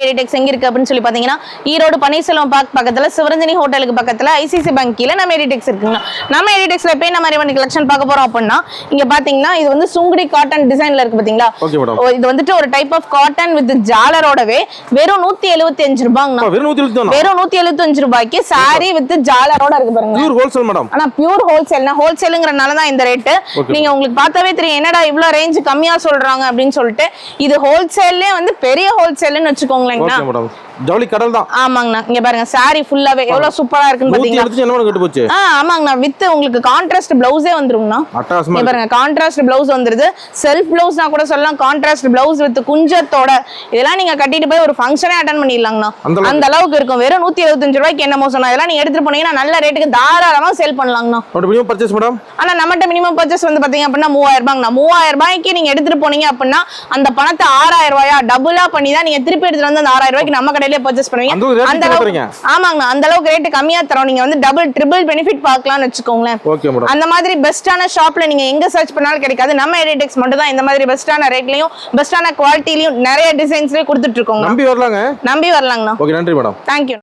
எடிடெக்ஸ் எங்க இருக்கு அப்படின்னு சொல்லி பாத்தீங்கன்னா ஈரோடு பன்னீர்செல்வம் பார்க் பக்கத்துல சிவரஞ்சனி ஹோட்டலுக்கு பக்கத்துல ஐசிசி பேங்க் கீழ நம்ம எடிடெக்ஸ் இருக்குங்க. நம்ம எடிடெக்ஸ்ல போய் நம்ம மாதிரி கலெக்ஷன் பார்க்க போறோம் அப்படின்னா இங்க பாத்தீங்கன்னா இது வந்து சுங்குடி காட்டன் டிசைன்ல இருக்கு பாத்தீங்களா. இது வந்துட்டு ஒரு டைப் ஆஃப் காட்டன் வித் ஜாலரோடவே வெறும் 175 ரூபாய்ங்க. வெறும் 175 ரூபாய்க்கு சாரி வித் ஜாலரோட இருக்கு பாருங்க. Pure wholesale madam. ஆனா பியூர் ஹோல்சேல்னா ஹோல்சேல்ங்கறனால தான் இந்த ரேட். நீங்க உங்களுக்கு பார்த்தாவே தெரியும் என்னடா இவ்ளோ ரேஞ்ச் கம்மியா சொல்றாங்க அப்படின்னு சொல்லிட்டு. இது ஹோல்சேல்லே வந்து பெரிய ஹோல்சேல்னு வெச்சுக்கோங்களேங்கண்ணா. Okay madam. ஜவுளி கடல் தான். ஆமாங்கண்ணா. இங்க பாருங்க சாரி ஃபுல்லாவே எவ்வளவு சூப்பரா இருக்குன்னு பாத்தீங்களா. 170 என்ன கட்டு போச்சு. ஆமாங்கண்ணா. வித் உங்களுக்கு கான்ட்ராஸ்ட் ப்ளவுஸே வந்துருங்கண்ணா. இங்க பாருங்க கான்ட்ராஸ்ட் ப்ளவுஸ் வந்துருது. செல்ஃப் ப்ளவுஸ்னா கூட சொல்லலாம். கான்ட்ராஸ்ட் ப்ளவுஸ் வித் குஞ்சத்தோட இதெல்லாம் நீங்க கட்டிட்டு போய் ஒரு ஃபங்க்ஷனே அட்டெண்ட் பண்ணிடலாங்கண்ணா. அந்த அளவுக்கு இருக்கும். வெறும் 175 ரூபாய்க்கு என்ன மோசம். இதெல்லாம் நீங்க எடுத்துட்டு போனீங்கன்னா நல்ல ரேட்டுக்கு தாராளமா சேல் பண்ணலாங்கண்ணா. Minimum purchase madam. ஆனா நம்மட்ட மினிமம் பர்ச்சேஸ் வந்து பாத்தீங்க அப்படின்னா 3000 ரூபாய்ங்கண்ணா. 3000 ரூபாய்க்கு நீங்க எடுத்துட்டு போனீங்க அப்படின்னா அந்த பணத்தை 6000 ரூபாயா டபுளா பண்ணி தான் நீங்க திருப்பி எடுத்துட்டு வந்து அந்த 6000 ரூபாய்க்கு நம்ம கடையிலே பர்ச்சேஸ் பண்ணுவீங்க. ஆமாங்க. அந்த அளவுக்கு ரேட் கம்மியா தரோம். நீங்க வந்து டபுள் ட்ரிபிள் பெனிஃபிட் பார்க்கலாம்னு வெச்சுக்கோங்களேன். அந்த மாதிரி பெஸ்டான ஷாப்ல நீங்க எங்க சர்ச் பண்ணாலும் கிடைக்காது. நம்ம எடிடெக்ஸ் மட்டும் தான் இந்த மாதிரி பெஸ்டான ரேட்லயும் பெஸ்டான குவாலிட்டிலயும் நிறைய டிசைன்ஸ்லயும் கொடுத்துட்டு இருக்கோம். நம்பி வரலாங்க. நம்பி வரலாங்கண்ணா. ஓகே நன்றி மேடம். தேங்க்யூ.